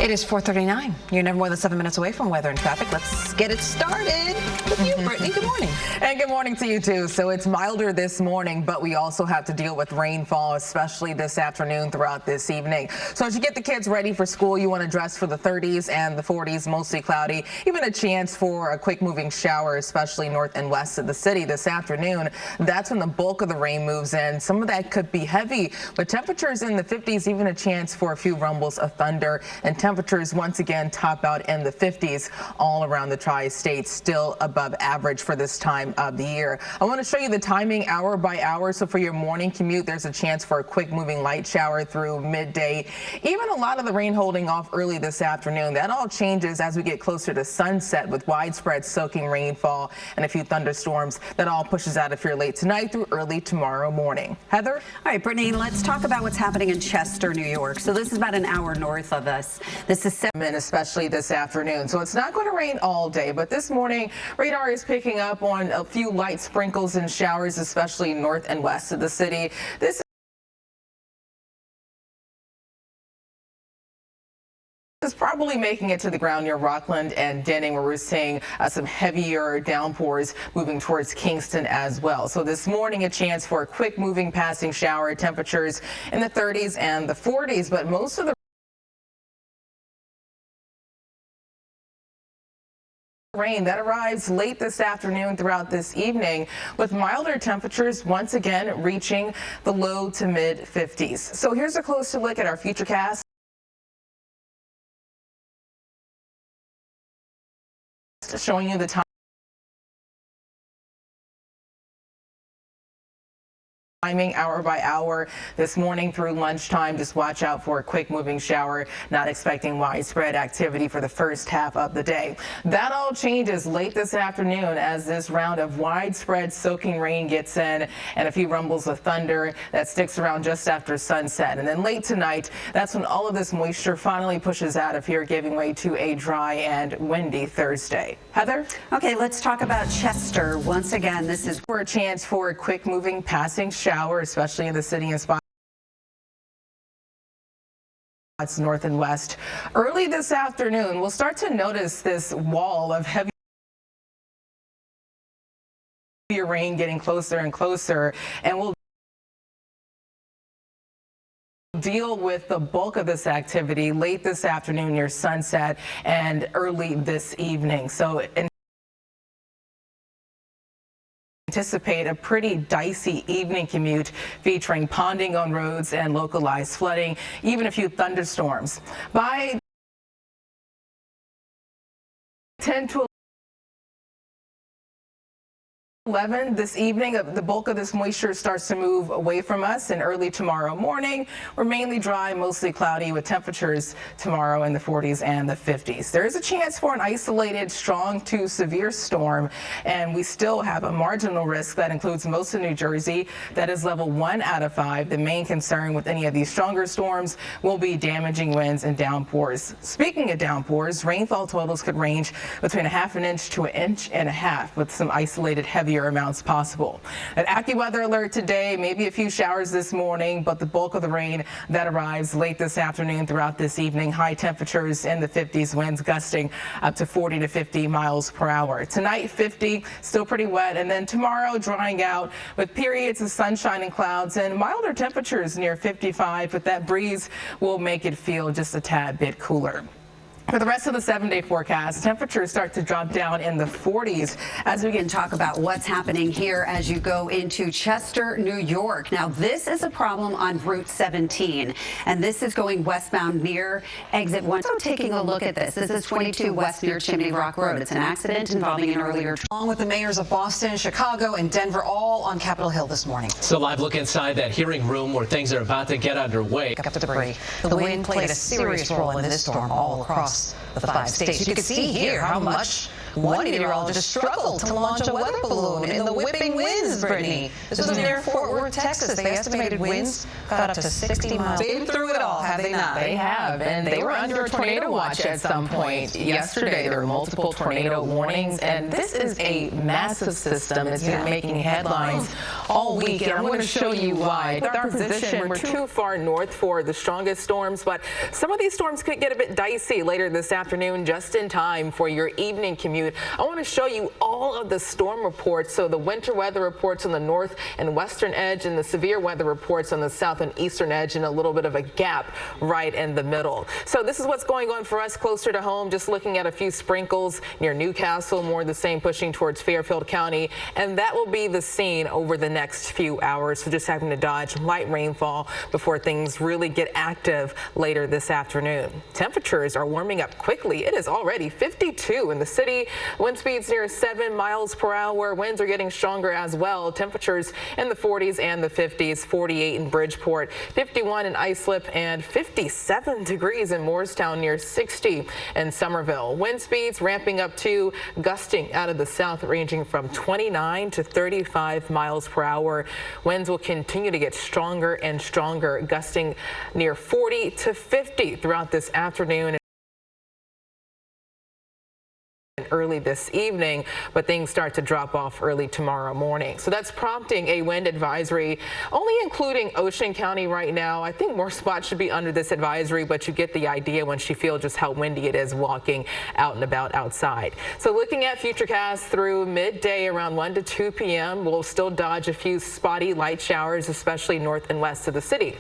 It is 4:39. You're never more than 7 minutes away from weather and traffic. Let's get it started with you, Brittany. Good morning. And good morning to you, too. So it's milder this morning, but we also have to deal with rainfall, especially this afternoon throughout this evening. So as you get the kids ready for school, you want to dress for the 30s and the 40s, mostly cloudy. Even a chance for a quick moving shower, especially north and west of the city this afternoon. That's when the bulk of the rain moves in. Some of that could be heavy, but temperatures in the 50s, even a chance for a few rumbles of thunder, and temperatures once again top out in the 50s all around the tri-state, still above average for this time of the year. I want to show you the timing hour by hour. So for your morning commute, there's a chance for a quick moving light shower through midday. Even a lot of the rain holding off early this afternoon. That all changes as we get closer to sunset with widespread soaking rainfall and a few thunderstorms. That all pushes out if you're late tonight through early tomorrow morning. Heather? All right, Brittany, let's talk about what's happening in Chester, New York. So this is about an hour north of us. This is especially this afternoon. So it's not going to rain all day, but this morning radar is picking up on a few light sprinkles and showers, especially north and west of the city. This is probably making it to the ground near Rockland and Denning, where we're seeing some heavier downpours moving towards Kingston as well. So this morning, a chance for a quick moving passing shower, temperatures in the 30s and the 40s, but most of the rain that arrives late this afternoon throughout this evening, with milder temperatures once again reaching the low to mid 50s. So here's a closer look at our futurecast, showing you the timing hour by hour this morning through lunchtime. Just watch out for a quick moving shower. Not expecting widespread activity for the first half of the day. That all changes late this afternoon as this round of widespread soaking rain gets in and a few rumbles of thunder that sticks around just after sunset. And then late tonight, that's when all of this moisture finally pushes out of here, giving way to a dry and windy Thursday. Heather? Okay, let's talk about Chester. Once again, this is for a chance for a quick moving passing shower, especially in the city and spots north and west. Early this afternoon, we'll start to notice this wall of heavy rain getting closer and closer, and we'll deal with the bulk of this activity late this afternoon near sunset and early this evening. So anticipate a pretty dicey evening commute featuring ponding on roads and localized flooding, even a few thunderstorms. By 10 to 11 this evening, the bulk of this moisture starts to move away from us, and early tomorrow morning we're mainly dry, mostly cloudy, with temperatures tomorrow in the 40s and the 50s. There is a chance for an isolated strong to severe storm, and we still have a marginal risk that includes most of New Jersey. That is level 1 out of 5. The main concern with any of these stronger storms will be damaging winds and downpours. Speaking of downpours, rainfall totals could range between 1/2 inch to 1.5 inches, with some isolated heavy amounts possible. An AccuWeather alert today, maybe a few showers this morning, but the bulk of the rain that arrives late this afternoon throughout this evening. High temperatures in the 50s, winds gusting up to 40 to 50 miles per hour. Tonight, 50, still pretty wet, and then tomorrow drying out with periods of sunshine and clouds and milder temperatures near 55, but that breeze will make it feel just a tad bit cooler. For the rest of the 7-day forecast, temperatures start to drop down in the 40s as we can talk about what's happening here as you go into Chester, New York. Now, this is a problem on Route 17, and this is going westbound near exit 1. So taking a look at this, this is 22 west near Chimney Rock Road. It's an accident involving an earlier. Along with the mayors of Boston, Chicago, and Denver, all on Capitol Hill this morning. So live look inside that hearing room where things are about to get underway. Up to debris. The wind played a serious role in this storm all across the 5 states. You can see here how much One meteorologist struggled to launch a weather balloon in the whipping winds, Brittany. This was near Fort Worth, Texas. They estimated winds got up to 60 miles. They've been through it all, have they not? They have, and they were under a tornado watch at some point. Yesterday, there were multiple tornado warnings, and this is a massive system that's been making headlines all week, and I'm going to show you why. With our position, we're too far north for the strongest storms, but some of these storms could get a bit dicey later this afternoon, just in time for your evening commute. I want to show you all of the storm reports, so the winter weather reports on the north and western edge, and the severe weather reports on the south and eastern edge, and a little bit of a gap right in the middle. So this is what's going on for us closer to home, just looking at a few sprinkles near Newcastle, more the same pushing towards Fairfield County, and that will be the scene over the next few hours. So just having to dodge light rainfall before things really get active later this afternoon. Temperatures are warming up quickly. It is already 52 in the city. Wind speeds near 7 miles per hour. Winds are getting stronger as well. Temperatures in the 40s and the 50s, 48 in Bridgeport, 51 in Islip, and 57 degrees in Morristown, near 60 in Somerville. Wind speeds ramping up to gusting out of the south, ranging from 29 to 35 miles per hour. Winds will continue to get stronger and stronger, gusting near 40 to 50 throughout this afternoon and early this evening, but things start to drop off early tomorrow morning. So that's prompting a wind advisory, only including Ocean County right now. I think more spots should be under this advisory, but you get the idea once you feel just how windy it is walking out and about outside. So looking at futurecasts through midday around 1 to 2 p.m., we'll still dodge a few spotty light showers, especially north and west of the city.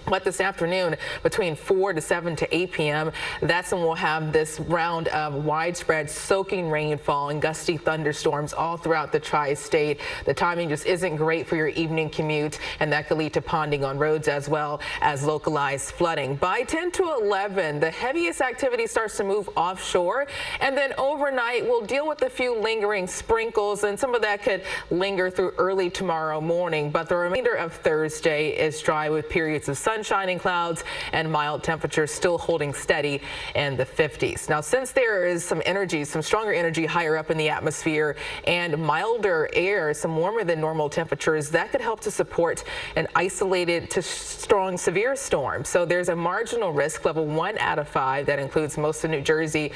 But this afternoon, between 4 to 7 to 8 p.m., that's when we'll have this round of widespread soaking rainfall and gusty thunderstorms all throughout the tri-state. The timing just isn't great for your evening commute, and that could lead to ponding on roads as well as localized flooding. By 10 to 11, the heaviest activity starts to move offshore, and then overnight we'll deal with a few lingering sprinkles, and some of that could linger through early tomorrow morning. But the remainder of Thursday is dry with periods of sunshine and clouds, and mild temperatures still holding steady in the 50s. Now, since there is some stronger energy higher up in the atmosphere and milder air, some warmer than normal temperatures, that could help to support an isolated to strong severe storm. So there's a marginal risk, level 1 out of 5, that includes most of New Jersey,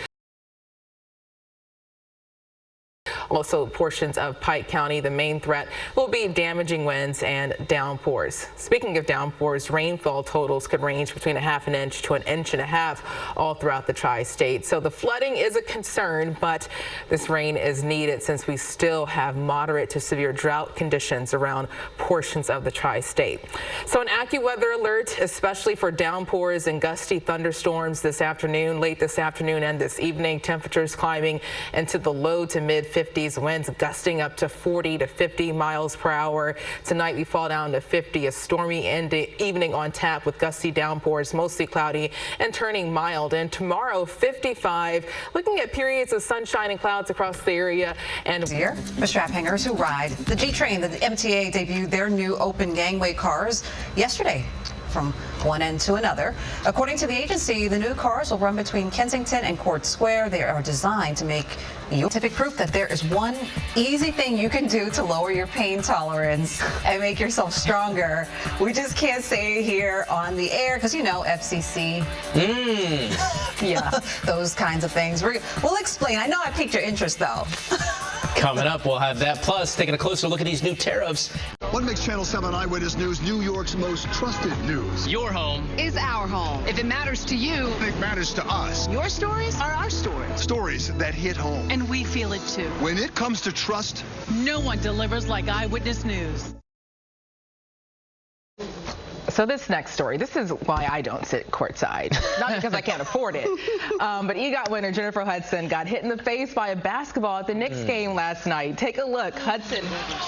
also portions of Pike County. The main threat will be damaging winds and downpours. Speaking of downpours, rainfall totals could range between a half an inch to an inch and a half all throughout the tri-state. So the flooding is a concern, but this rain is needed since we still have moderate to severe drought conditions around portions of the tri-state. So an AccuWeather alert, especially for downpours and gusty thunderstorms this afternoon, late this afternoon and this evening. Temperatures climbing into the low to mid 50s. Winds gusting up to 40 to 50 miles per hour. Tonight we fall down to 50. A stormy evening on tap with gusty downpours, mostly cloudy and turning mild. And tomorrow 55, looking at periods of sunshine and clouds across the area. And here, the strap hangers who ride the G train. The MTA debuted their new open gangway cars yesterday from one end to another. According to the agency, the new cars will run between Kensington and Court Square. They are designed to make scientific proof that there is one easy thing you can do to lower your pain tolerance and make yourself stronger. We just can't say it here on the air because, you know, FCC. Yeah, those kinds of things. We'll explain. I know I piqued your interest, though. Coming up, we'll have that. Plus, taking a closer look at these new tariffs. What makes Channel 7 Eyewitness News New York's most trusted news? Your home is our home. If it matters to you, It matters to us. your stories are our stories. Stories that hit home. And we feel it too. When it comes to trust, No one delivers like Eyewitness News. So this next story, this is why I don't sit courtside. Not because I can't afford it. But EGOT winner Jennifer Hudson got hit in the face by a basketball at the Knicks game last night. Take a look. Hudson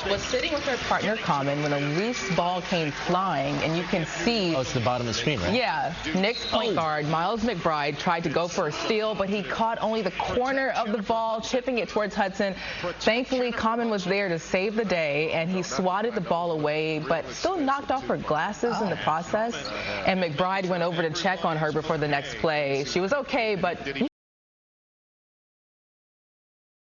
was sitting with her partner Common when a Reese ball came flying, and you can see. Oh, it's the bottom of the screen, right? Yeah. Knicks point guard Miles McBride tried to go for a steal, but he caught only the corner of the ball, chipping it towards Hudson. Thankfully, Common was there to save the day, and he swatted the ball away, but still knocked off her glasses in the process, and McBride went over to check on her before the next play. She was okay, but you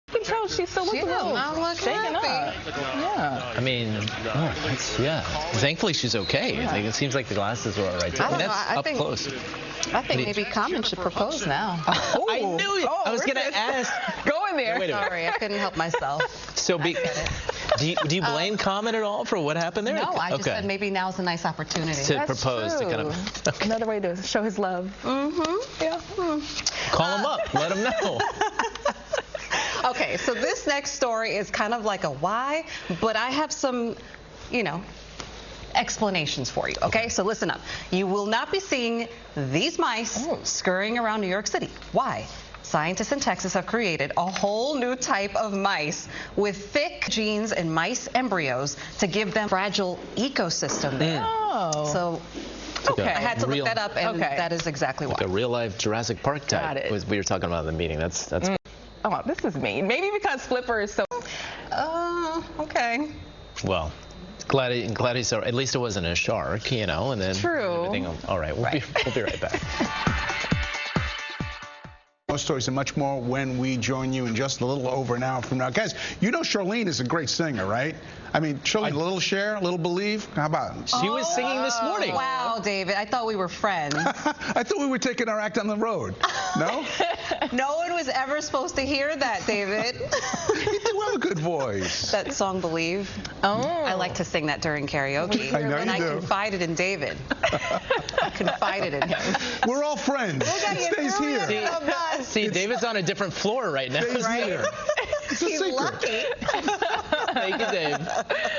can tell she still looks a little shaken up. Yeah. I mean, yeah. Thankfully, she's okay. Yeah. Like, it seems like the glasses were all right. I don't know. That's up close. I think maybe Common should propose now. I knew it. I was going to ask. Go in there. Wait a minute. Sorry, I couldn't help myself. So, do you blame Common at all for what happened there? No, I just said maybe now's a nice opportunity. To propose. To kind of, okay. Another way to show his love. Mm-hmm. Yeah. Call him up. Let him know. Okay, so this next story is kind of like a why, but I have some, explanations for you, okay? So listen up. You will not be seeing these mice scurrying around New York City. Why? Scientists in Texas have created a whole new type of mice with thick genes and mice embryos to give them fragile ecosystem there. Oh. So I had to look that up, and that is exactly why. Like a real-life Jurassic Park type. Got it. We were talking about in the meeting. That's Oh, this is mean. Maybe because Flipper is so... Okay. Well, glad he's so. At least it wasn't a shark, and then True. everything. All right, we'll be right back. More stories and much more when we join you in just a little over an hour from now. Guys, Charlene is a great singer, right? I mean, Charlene, a little Cher, a little Believe. How about it? She was singing this morning. Wow, David, I thought we were friends. I thought we were taking our act on the road. No? No one was ever supposed to hear that, David. You do have a good voice. That song, Believe. I like to sing that during karaoke. I know and you do. I confided in David. I confided in him. We're all friends. It stays here. See, David's on a different floor right now. Stays here. It's a He's secret. lucky. Thank you, Dave.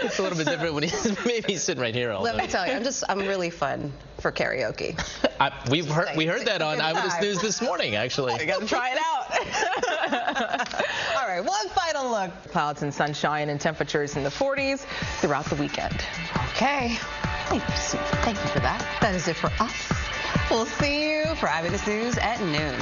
It's a little bit different when he's sitting right here all Let day. me tell you, I'm really fun for karaoke. We heard that on Eyewitness News this morning, actually. You got to try it out. All right, one final look. Clouds and sunshine and temperatures in the 40s throughout the weekend. Okay. Thank you for that. That is it for us. We'll see you for Eyewitness News at noon.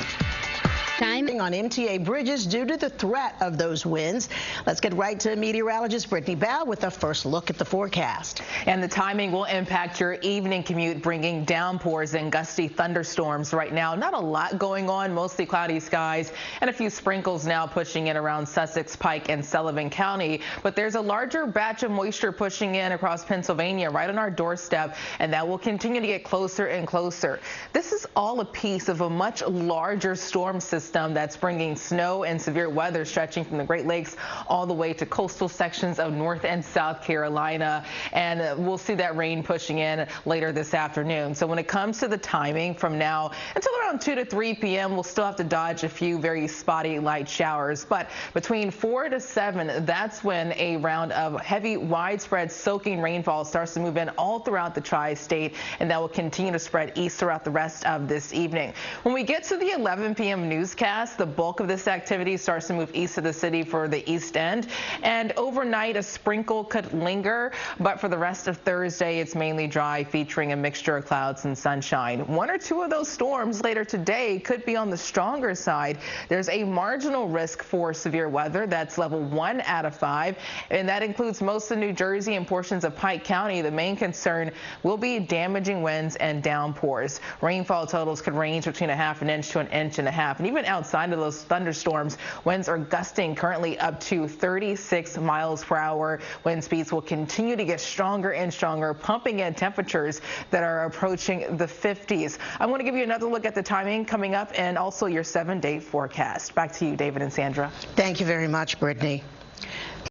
Timing on MTA bridges due to the threat of those winds. Let's get right to meteorologist Brittany Bell with a first look at the forecast. And the timing will impact your evening commute, bringing downpours and gusty thunderstorms right now. Not a lot going on, mostly cloudy skies and a few sprinkles now pushing in around Sussex, Pike, and Sullivan County. But there's a larger batch of moisture pushing in across Pennsylvania right on our doorstep, and that will continue to get closer and closer. This is all a piece of a much larger storm system that's bringing snow and severe weather stretching from the Great Lakes all the way to coastal sections of North and South Carolina. And we'll see that rain pushing in later this afternoon. So when it comes to the timing from now until around 2 to 3 p.m., we'll still have to dodge a few very spotty light showers. But between 4 to 7, that's when a round of heavy, widespread soaking rainfall starts to move in all throughout the tri-state, and that will continue to spread east throughout the rest of this evening. When we get to the 11 p.m. newscast, the bulk of this activity starts to move east of the city for the east end, and overnight a sprinkle could linger, but for the rest of Thursday it's mainly dry, featuring a mixture of clouds and sunshine. One or two of those storms later today could be on the stronger side. There's a marginal risk for severe weather. That's level 1 out of 5, and that includes most of New Jersey and portions of Pike County. The main concern will be damaging winds and downpours. Rainfall totals could range between a half an inch to an inch and a half, and even outside of those thunderstorms, winds are gusting currently up to 36 miles per hour. Wind speeds will continue to get stronger and stronger, pumping in temperatures that are approaching the 50s. I'm going to give you another look at the timing coming up and also your 7-day forecast. Back to you, David and Sandra. Thank you very much, Brittany.